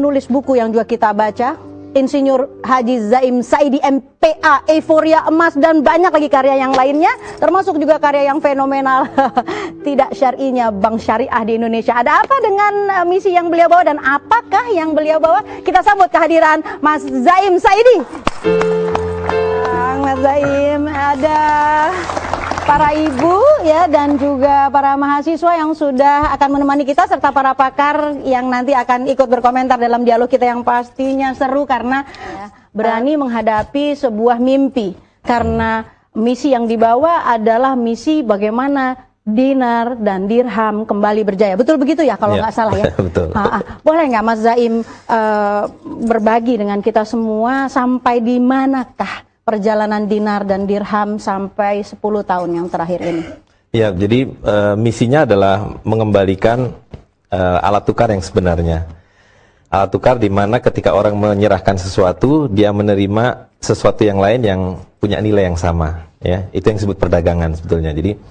Nulis buku yang juga kita baca, Insinyur Haji Zaim Saidi MPA, Euforia Emas, dan banyak lagi karya yang lainnya, termasuk juga karya yang fenomenal tidak syar'inya Bank Syariah di Indonesia. Ada apa dengan misi yang beliau bawa dan apakah yang beliau bawa? Kita sambut kehadiran Mas Zaim Saidi. Mas Zaim, ada para ibu ya dan juga para mahasiswa yang sudah akan menemani kita serta para pakar yang nanti akan ikut berkomentar dalam dialog kita yang pastinya seru karena berani menghadapi sebuah mimpi, karena misi yang dibawa adalah misi bagaimana dinar dan dirham kembali berjaya. Betul begitu ya kalau nggak salah ya? Betul. Boleh nggak Mas Zaim berbagi dengan kita semua sampai di manakah perjalanan dinar dan dirham sampai 10 tahun yang terakhir ini? Ya, jadi misinya adalah mengembalikan alat tukar yang sebenarnya. Alat tukar di mana ketika orang menyerahkan sesuatu, dia menerima sesuatu yang lain yang punya nilai yang sama. Ya, itu yang disebut perdagangan sebetulnya. Jadi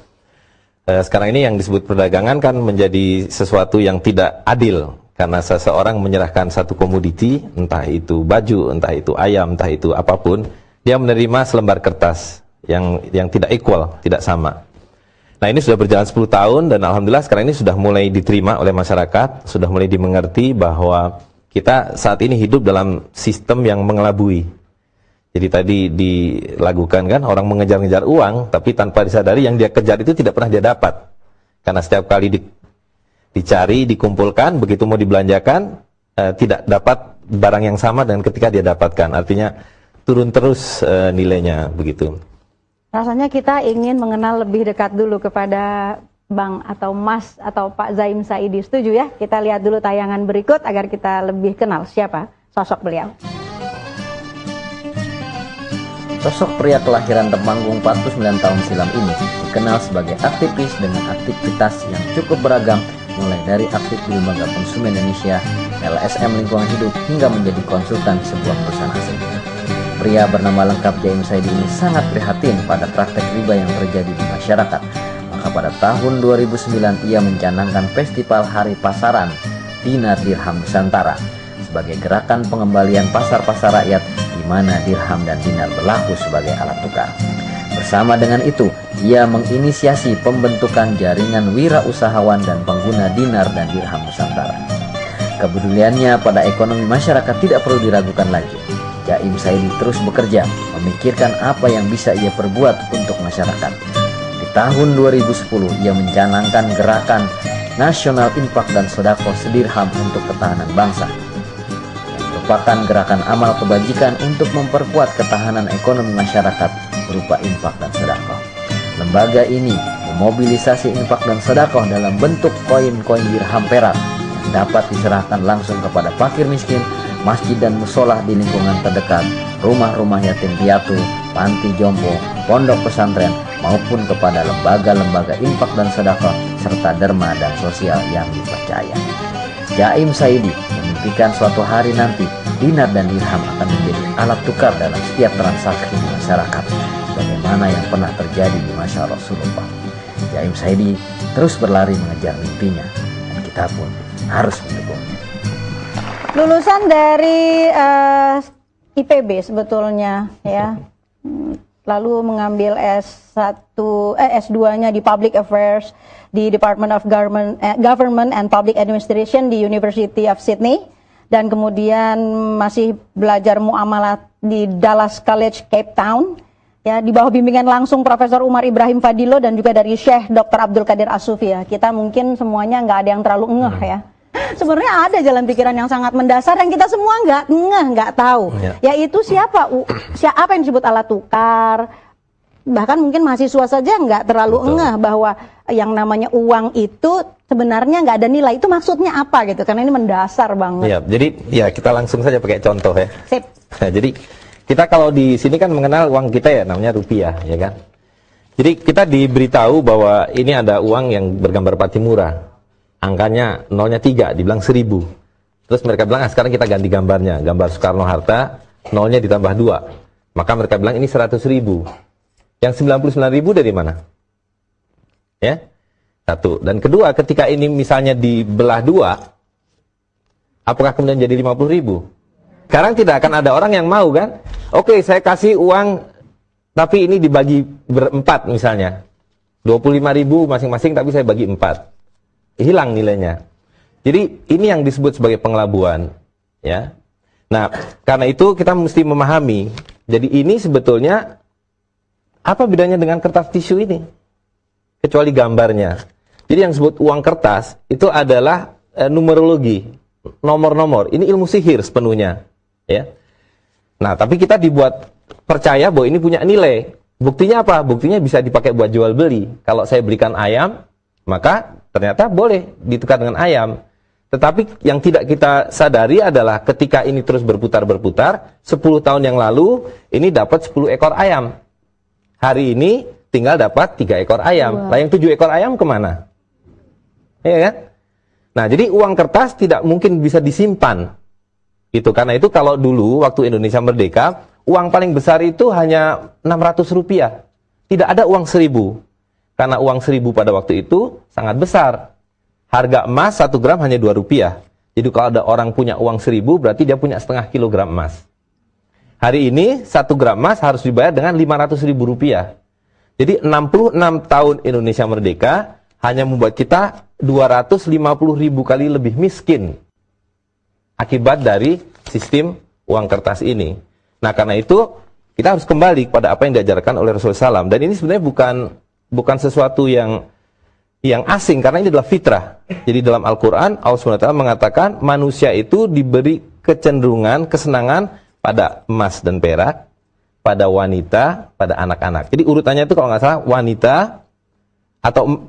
sekarang ini yang disebut perdagangan kan menjadi sesuatu yang tidak adil. Karena seseorang menyerahkan satu komoditi, entah itu baju, entah itu ayam, entah itu apapun, dia menerima selembar kertas yang tidak equal, tidak sama. Nah, ini sudah berjalan 10 tahun dan alhamdulillah sekarang ini sudah mulai diterima oleh masyarakat, sudah mulai dimengerti bahwa kita saat ini hidup dalam sistem yang mengelabui. Jadi tadi dilakukan kan, orang mengejar-ngejar uang, tapi tanpa disadari yang dia kejar itu tidak pernah dia dapat. Karena setiap kali dicari, dikumpulkan, begitu mau dibelanjakan, tidak dapat barang yang sama dengan ketika dia dapatkan. Artinya turun terus nilainya begitu. Rasanya kita ingin mengenal lebih dekat dulu kepada Bang atau Mas atau Pak Zaim Saidi. Setuju ya? Kita lihat dulu tayangan berikut agar kita lebih kenal siapa sosok beliau. Sosok pria kelahiran Temanggung 49 tahun silam ini dikenal sebagai aktivis dengan aktivitas yang cukup beragam, mulai dari aktif di Lembaga Konsumen Indonesia, LSM Lingkungan Hidup, hingga menjadi konsultan sebuah perusahaan asing. Pria bernama lengkap Zaim Saidi ini sangat prihatin pada praktek riba yang terjadi di masyarakat. Maka pada tahun 2009 ia mencanangkan Festival Hari Pasaran Dinar Dirham Nusantara sebagai gerakan pengembalian pasar-pasar rakyat di mana dirham dan dinar berlaku sebagai alat tukar. Bersama dengan itu, ia menginisiasi pembentukan jaringan wirausahawan dan pengguna dinar dan dirham Nusantara. Kepeduliannya pada ekonomi masyarakat tidak perlu diragukan lagi. Zaim Saidi terus bekerja, memikirkan apa yang bisa ia perbuat untuk masyarakat. Di tahun 2010, ia mencanangkan gerakan Nasional Infak dan Sedekah Sedirham untuk Ketahanan Bangsa, yang merupakan gerakan amal kebajikan untuk memperkuat ketahanan ekonomi masyarakat berupa infak dan sedekah. Lembaga ini memobilisasi infak dan sedekah dalam bentuk koin-koin dirham perak yang dapat diserahkan langsung kepada fakir miskin, masjid dan musola di lingkungan terdekat, rumah-rumah yatim piatu, panti jompo, pondok pesantren, maupun kepada lembaga-lembaga infak dan sedekah serta derma dan sosial yang dipercaya. Zaim Saidi memimpikan suatu hari nanti dinar dan dirham akan menjadi alat tukar dalam setiap transaksi di masyarakat, sebagaimana yang pernah terjadi di masa Rasulullah. Zaim Saidi terus berlari mengejar mimpinya, dan kita pun harus mendukungnya. Lulusan dari IPB sebetulnya ya, lalu mengambil S2-nya di Public Affairs di Department of Government and Public Administration di University of Sydney, dan kemudian masih belajar muamalat di Dallas College Cape Town ya, di bawah bimbingan langsung Profesor Umar Ibrahim Fadilo dan juga dari Syekh Dr. Abdul Qadir As-Sufi ya. Kita mungkin semuanya nggak ada yang terlalu ngeh ya. Sebenarnya ada jalan pikiran yang sangat mendasar yang kita semua nggak tahu. Yaitu siapa yang disebut alat tukar. Bahkan mungkin mahasiswa saja nggak terlalu ngeh bahwa yang namanya uang itu sebenarnya nggak ada nilai. Itu maksudnya apa gitu? Karena ini mendasar banget. Ya, jadi ya kita langsung saja pakai contoh ya. Sip. Nah, jadi kita kalau di sini kan mengenal uang kita ya, namanya rupiah, ya kan. Jadi kita diberitahu bahwa ini ada uang yang bergambar Patimura. Angkanya nolnya 3, dibilang 1000. Terus mereka bilang, sekarang kita ganti gambarnya. Gambar Soekarno-Hatta, nolnya ditambah 2. Maka mereka bilang, ini 100.000. Yang 99.000 dari mana? Ya, satu. Dan kedua, ketika ini misalnya dibelah 2, Apakah kemudian jadi 50.000? Sekarang tidak akan ada orang yang mau kan? Oke, saya kasih uang, tapi ini dibagi berempat misalnya. 25.000 masing-masing, tapi saya bagi 4. Hilang nilainya. Jadi ini yang disebut sebagai pengelabuan. Ya. Nah, karena itu kita mesti memahami. Jadi ini sebetulnya apa bedanya dengan kertas tisu ini? Kecuali gambarnya. Jadi yang disebut uang kertas itu adalah numerologi, nomor-nomor. Ini ilmu sihir sepenuhnya. Ya. Nah, tapi kita dibuat percaya bahwa ini punya nilai. Buktinya apa? Buktinya bisa dipakai buat jual beli. Kalau saya belikan ayam, maka ternyata boleh ditukar dengan ayam. Tetapi yang tidak kita sadari adalah ketika ini terus berputar-berputar, 10 tahun yang lalu ini dapat 10 ekor ayam. Hari ini tinggal dapat 3 ekor ayam. Lah yang 7 ekor ayam kemana? Iya kan? Nah, jadi uang kertas tidak mungkin bisa disimpan. Itu karena itu kalau dulu waktu Indonesia merdeka, uang paling besar itu hanya 600 rupiah. Tidak ada uang 1000. Karena uang 1000 pada waktu itu sangat besar. Harga emas 1 gram hanya 2 rupiah. Jadi kalau ada orang punya uang 1000, berarti dia punya setengah kilogram emas. Hari ini 1 gram emas harus dibayar dengan 500.000 rupiah. Jadi 66 tahun Indonesia merdeka hanya membuat kita 250.000 kali lebih miskin. Akibat dari sistem uang kertas ini. Nah, karena itu kita harus kembali kepada apa yang diajarkan oleh Rasulullah SAW. Dan ini sebenarnya bukan sesuatu yang asing, karena ini adalah fitrah. Jadi dalam Al-Quran, Allah SWT mengatakan manusia itu diberi kecenderungan, kesenangan pada emas dan perak, pada wanita, pada anak-anak. Jadi urutannya itu kalau nggak salah wanita atau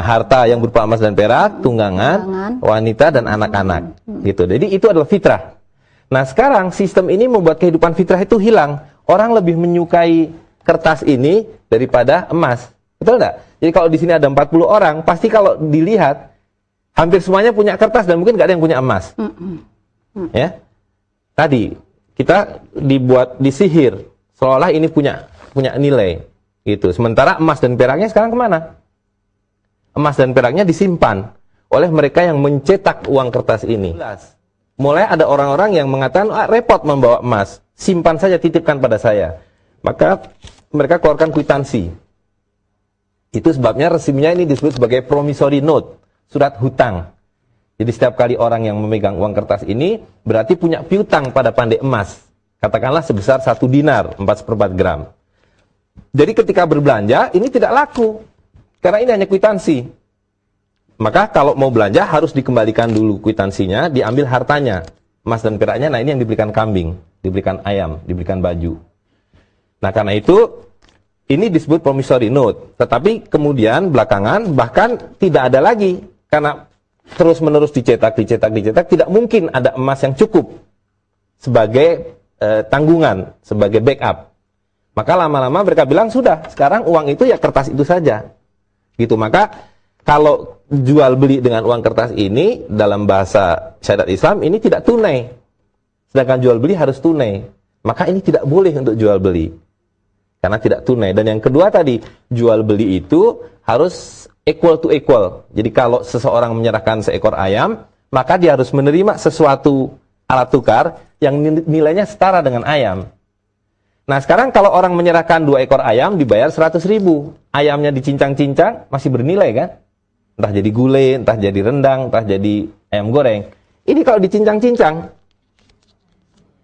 harta yang berupa emas dan perak, tunggangan, wanita dan anak-anak. Gitu. Jadi itu adalah fitrah. Nah, sekarang sistem ini membuat kehidupan fitrah itu hilang. Orang lebih menyukai kertas ini daripada emas. Betul nggak? Jadi kalau di sini ada 40 orang, pasti kalau dilihat hampir semuanya punya kertas dan mungkin nggak ada yang punya emas. Ya, tadi kita dibuat disihir seolah ini punya nilai, gitu. Sementara emas dan peraknya sekarang kemana? Emas dan peraknya disimpan oleh mereka yang mencetak uang kertas ini. Mulai ada orang-orang yang mengatakan repot membawa emas, simpan saja, titipkan pada saya. Maka mereka keluarkan kwitansi. Itu sebabnya resminya ini disebut sebagai promissory note, surat hutang. Jadi setiap kali orang yang memegang uang kertas ini berarti punya piutang pada pandai emas. Katakanlah sebesar 1 dinar, 4/4 gram. Jadi ketika berbelanja ini tidak laku, karena ini hanya kwitansi. Maka kalau mau belanja harus dikembalikan dulu kwitansinya, diambil hartanya, emas dan peraknya. Nah, ini yang diberikan kambing, diberikan ayam, diberikan baju. Nah, karena itu ini disebut promissory note. Tetapi kemudian belakangan bahkan tidak ada lagi, karena terus-menerus dicetak, tidak mungkin ada emas yang cukup sebagai tanggungan, sebagai backup. Maka lama-lama mereka bilang sudah, sekarang uang itu ya kertas itu saja. Gitu. Maka kalau jual beli dengan uang kertas ini dalam bahasa syariat Islam ini tidak tunai. Sedangkan jual beli harus tunai. Maka ini tidak boleh untuk jual beli. Karena tidak tunai. Dan yang kedua tadi, jual beli itu harus equal to equal. Jadi kalau seseorang menyerahkan seekor ayam, maka dia harus menerima sesuatu alat tukar yang nilainya setara dengan ayam. Nah, sekarang kalau orang menyerahkan 2 ekor ayam dibayar 100.000. Ayamnya dicincang-cincang masih bernilai kan? Entah jadi gulai, entah jadi rendang, entah jadi ayam goreng. Ini kalau dicincang-cincang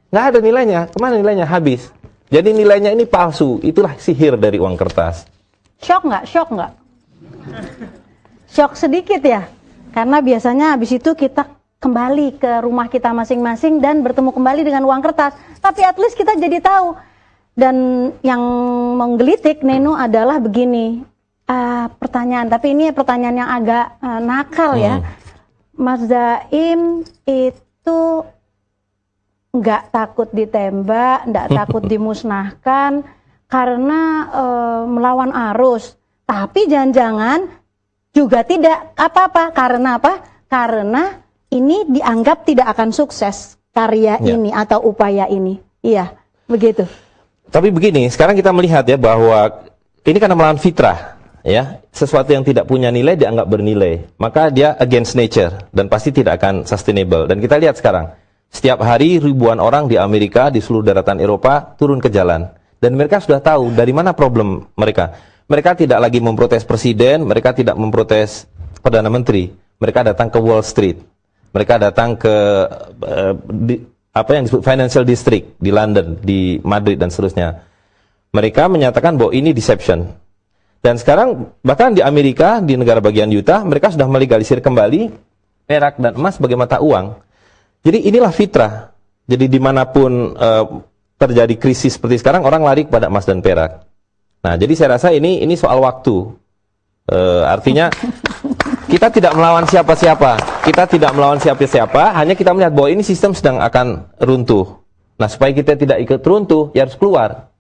nggak ada nilainya. Kemana nilainya? Habis. Jadi nilainya ini palsu. Itulah sihir dari uang kertas. Shock nggak? Shock sedikit ya. Karena biasanya habis itu kita kembali ke rumah kita masing-masing dan bertemu kembali dengan uang kertas. Tapi at least kita jadi tahu. Dan yang menggelitik Neno adalah begini. Pertanyaan, tapi ini pertanyaan yang agak nakal ya. Mas Zaim itu nggak takut ditembak, nggak takut dimusnahkan karena melawan arus. Tapi jangan-jangan juga tidak apa-apa. Karena apa? Karena ini dianggap tidak akan sukses karya ini atau upaya ini. Iya, begitu. Tapi begini, sekarang kita melihat ya bahwa ini karena melawan fitrah. ya, sesuatu yang tidak punya nilai dianggap bernilai, maka dia against nature dan pasti tidak akan sustainable. Dan kita lihat sekarang, setiap hari ribuan orang di Amerika, di seluruh daratan Eropa turun ke jalan. Dan mereka sudah tahu dari mana problem mereka. Mereka tidak lagi memprotes presiden, mereka tidak memprotes Perdana Menteri. Mereka datang ke Wall Street. Mereka datang ke apa yang disebut Financial District di London, di Madrid dan seterusnya. Mereka menyatakan bahwa ini deception. Dan sekarang bahkan di Amerika, di negara bagian Utah, mereka sudah melegalisir kembali perak dan emas sebagai mata uang. Jadi inilah fitrah. Jadi dimanapun terjadi krisis seperti sekarang, orang lari kepada emas dan perak. Nah, jadi saya rasa ini soal waktu. Artinya kita tidak melawan siapa-siapa. Kita tidak melawan siapa-siapa, hanya kita melihat bahwa ini sistem sedang akan runtuh. Nah, supaya kita tidak ikut runtuh, ya harus keluar.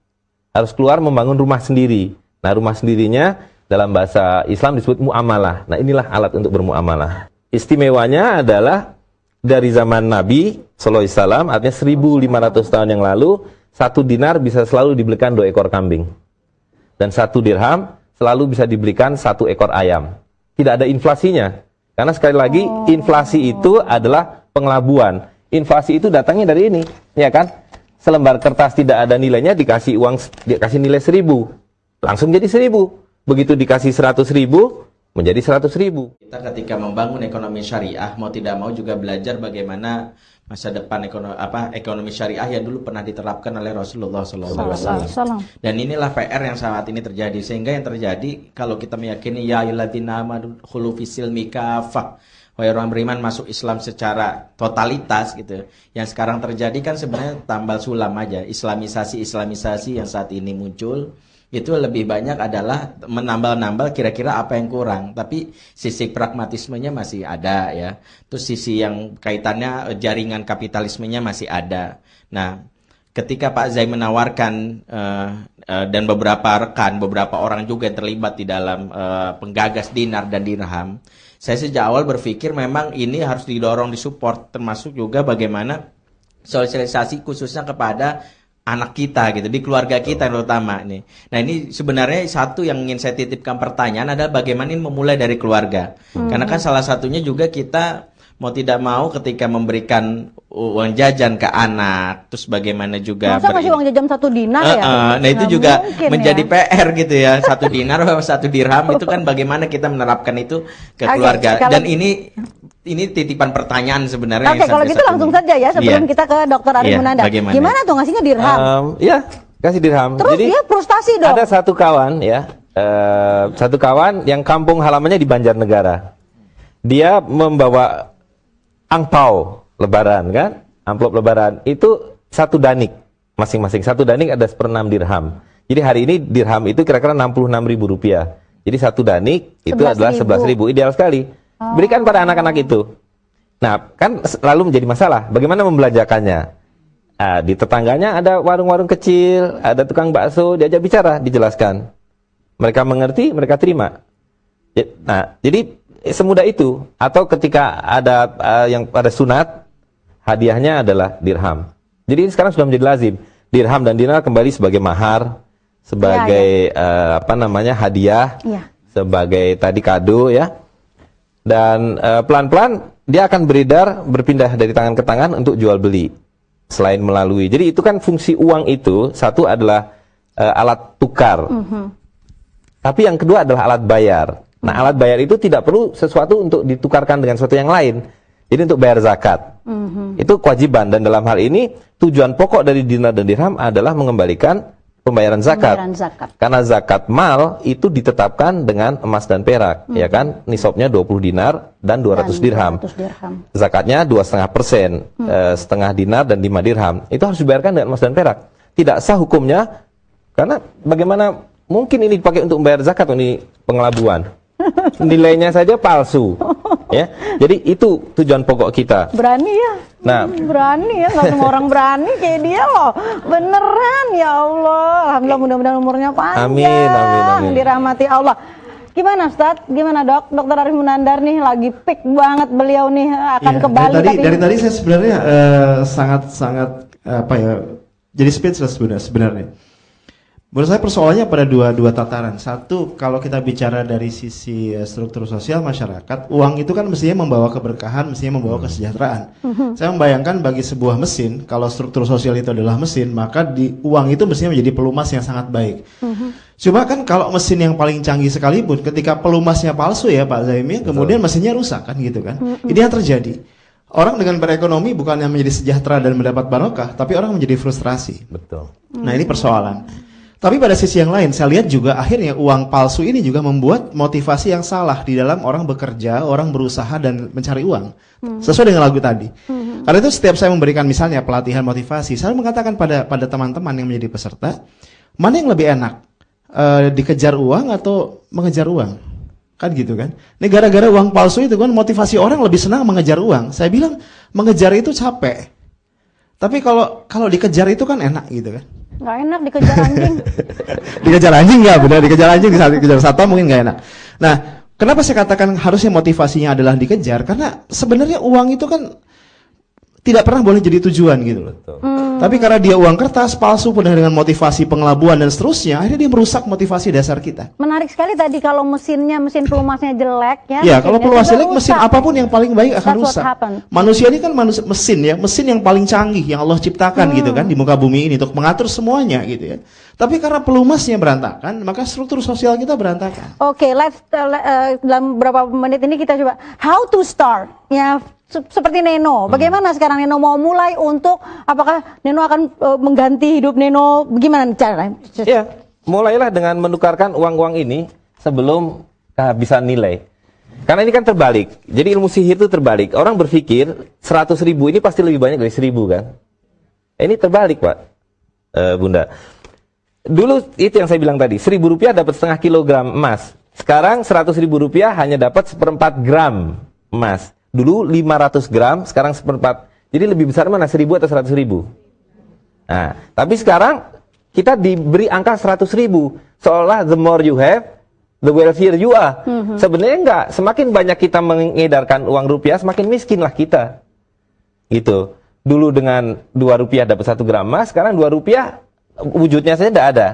Harus keluar membangun rumah sendiri. Nah, rumah sendirinya dalam bahasa Islam disebut muamalah. Nah, inilah alat untuk bermuamalah. Istimewanya adalah dari zaman Nabi SAW, artinya 1500 tahun yang lalu, 1 dinar bisa selalu dibelikan 2 ekor kambing. Dan 1 dirham selalu bisa dibelikan 1 ekor ayam. Tidak ada inflasinya. Karena sekali lagi, inflasi itu adalah pengelabuan. Inflasi itu datangnya dari ini, ya kan? Selembar kertas tidak ada nilainya, dikasih uang, dikasih nilai 1000. Langsung jadi 1000. Begitu dikasih 100.000, menjadi 100.000. Kita ketika membangun ekonomi syariah, mau tidak mau juga belajar bagaimana masa depan ekonomi syariah yang dulu pernah diterapkan oleh Rasulullah SAW. Dan inilah PR yang saat ini terjadi. Sehingga yang terjadi, kalau kita meyakini ya ayyuhalladzina amanu khulu fis-silmi kafah, wahai orang beriman masuk Islam secara totalitas gitu. Yang sekarang terjadi kan sebenarnya tambal sulam aja. Islamisasi yang saat ini muncul itu lebih banyak adalah menambal-nambal kira-kira apa yang kurang, tapi sisi pragmatismenya masih ada ya. Terus sisi yang kaitannya jaringan kapitalismenya masih ada. Nah, ketika Pak Zai menawarkan dan beberapa orang juga yang terlibat di dalam penggagas dinar dan dirham, saya sejak awal berpikir memang ini harus didorong, disupport, termasuk juga bagaimana sosialisasi khususnya kepada anak kita gitu, di keluarga kita terutama ini. Nah, ini sebenarnya satu yang ingin saya titipkan pertanyaan adalah bagaimana ini memulai dari keluarga. Karena kan salah satunya juga kita mau tidak mau ketika memberikan uang jajan ke anak, terus bagaimana juga masa kasih uang jajan 1 dinar ya? Nah, itu juga menjadi ya PR gitu ya. 1 dinar atau 1 dirham itu kan bagaimana kita menerapkan itu ke keluarga. Dan ini titipan pertanyaan sebenarnya. Oke, kalau gitu langsung saja ya sebelum kita ke Dr. Arif Munandar. Gimana tuh ngasihnya dirham? Ya, kasih dirham. Terus jadi, dia frustasi dong. Ada satu kawan ya, satu kawan yang kampung halamannya di Banjarnegara. Dia membawa angpau lebaran kan, amplop lebaran itu 1 danik masing-masing. 1 danik ada 1/6 dirham. Jadi hari ini dirham itu kira-kira Rp66.000. Jadi 1 danik itu adalah 11.000. Ideal sekali. Berikan pada anak-anak itu. Nah, kan lalu menjadi masalah. Bagaimana membelanjakannya? Di tetangganya ada warung-warung kecil, ada tukang bakso, diajak bicara, dijelaskan. Mereka mengerti, mereka terima. Nah, jadi semudah itu. Atau ketika ada yang pada sunat, hadiahnya adalah dirham. Jadi ini sekarang sudah menjadi lazim. Dirham dan dinar kembali sebagai mahar, sebagai hadiah, sebagai tadi kado ya. Dan pelan-pelan dia akan beredar, berpindah dari tangan ke tangan untuk jual beli. Selain melalui. Jadi itu kan fungsi uang itu, satu adalah alat tukar. Tapi yang kedua adalah alat bayar. Nah, alat bayar itu tidak perlu sesuatu untuk ditukarkan dengan sesuatu yang lain. Jadi untuk bayar zakat. Itu kewajiban. Dan dalam hal ini, tujuan pokok dari dinar dan dirham adalah mengembalikan pembayaran zakat. Karena zakat mal itu ditetapkan dengan emas dan perak. Ya kan? Nisabnya 20 dinar dan 200 dirham. Zakatnya 2,5%. Setengah dinar dan 5 dirham. Itu harus dibayarkan dengan emas dan perak. Tidak sah hukumnya. Karena bagaimana mungkin ini dipakai untuk membayar zakat? Ini pengelabuan. Nilainya saja palsu. Ya, jadi itu tujuan pokok kita. Berani ya? Nah, berani ya, nggak semua orang berani kayak dia loh. Beneran ya Allah. Alhamdulillah, mudah-mudahan umurnya panjang. Amin. Dirahmati Allah. Gimana Ustaz? Gimana Dok? Dr. Arif Munandar nih lagi peak banget beliau nih akan ke Bali. Dari tadi saya sebenarnya sangat jadi speechless sebenarnya. Menurut saya persoalannya pada dua tataran. Satu, kalau kita bicara dari sisi struktur sosial masyarakat, uang itu kan mestinya membawa keberkahan, mestinya membawa kesejahteraan. Saya membayangkan bagi sebuah mesin, kalau struktur sosial itu adalah mesin, maka uang itu mestinya menjadi pelumas yang sangat baik. Cuma kan kalau mesin yang paling canggih sekalipun, ketika pelumasnya palsu ya Pak Zaimi, kemudian mesinnya rusak kan gitu kan. Ini yang terjadi. Orang dengan berekonomi bukannya menjadi sejahtera dan mendapat barokah, tapi orang menjadi frustrasi. Betul. Nah ini persoalan. Tapi pada sisi yang lain, saya lihat juga akhirnya uang palsu ini juga membuat motivasi yang salah di dalam orang bekerja, orang berusaha dan mencari uang. Sesuai dengan lagu tadi. Karena itu setiap saya memberikan misalnya pelatihan motivasi, saya mengatakan pada teman-teman yang menjadi peserta, mana yang lebih enak? Dikejar uang atau mengejar uang? Kan gitu kan. Ini gara-gara uang palsu itu kan motivasi orang lebih senang mengejar uang. Saya bilang mengejar itu capek. Tapi kalau dikejar itu kan enak gitu kan. Nggak enak dikejar anjing. Dikejar anjing nggak benar, dikejar anjing, dikejar satwa mungkin nggak enak. Nah, kenapa saya katakan harusnya motivasinya adalah dikejar? Karena sebenarnya uang itu kan tidak pernah boleh jadi tujuan gitu loh. Tapi karena dia uang kertas palsu penuh dengan motivasi pengelabuan dan seterusnya, akhirnya dia merusak motivasi dasar kita. Menarik sekali tadi kalau mesin pelumasnya jelek ya. Ya, kalau pelumas jelek, mesin apapun yang paling baik akan rusak. Manusia ini kan mesin ya, mesin yang paling canggih yang Allah ciptakan gitu kan di muka bumi ini untuk mengatur semuanya gitu ya. Tapi karena pelumasnya berantakan, maka struktur sosial kita berantakan. Oke, dalam beberapa menit ini kita coba how to start ya. Seperti Neno, bagaimana sekarang Neno mau mulai untuk apakah Neno akan mengganti hidup Neno? Bagaimana caranya? Ya, mulailah dengan menukarkan uang-uang ini sebelum kehabisan nilai. Karena ini kan terbalik. Jadi ilmu sihir itu terbalik. Orang berpikir 100.000 ini pasti lebih banyak dari 1.000 kan? Ini terbalik Pak, Bunda. Dulu itu yang saya bilang tadi, Rp1.000 dapat setengah kilogram emas. Sekarang Rp100.000 hanya dapat 1/4 gram emas. Dulu 500 gram, sekarang 1/4. Jadi lebih besar mana, 1.000 atau 100.000? Nah, tapi sekarang kita diberi angka 100.000. Seolah the more you have, the wealthier you are. Sebenarnya enggak. Semakin banyak kita mengedarkan uang rupiah, semakin miskinlah kita. Gitu. Dulu dengan Rp2 dapat 1 gram emas, sekarang Rp2 wujudnya saja tidak ada.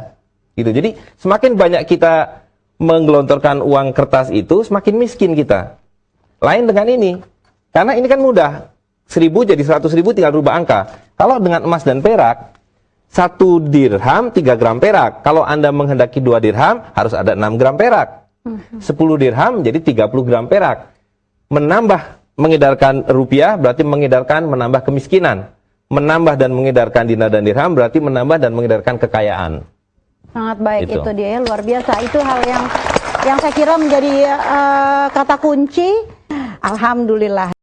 Gitu. Jadi semakin banyak kita menggelontorkan uang kertas itu, semakin miskin kita. Lain dengan ini. Karena ini kan mudah. 1.000 jadi 100.000 tinggal rubah angka. Kalau dengan emas dan perak, 1 dirham 3 gram perak. Kalau Anda menghendaki 2 dirham, harus ada 6 gram perak. 10 dirham jadi 30 gram perak. Mengedarkan rupiah berarti menambah kemiskinan. Menambah dan mengedarkan dinar dan dirham berarti menambah dan mengedarkan kekayaan. Sangat baik itu dia, luar biasa. Itu hal yang saya kira menjadi kata kunci. Alhamdulillah.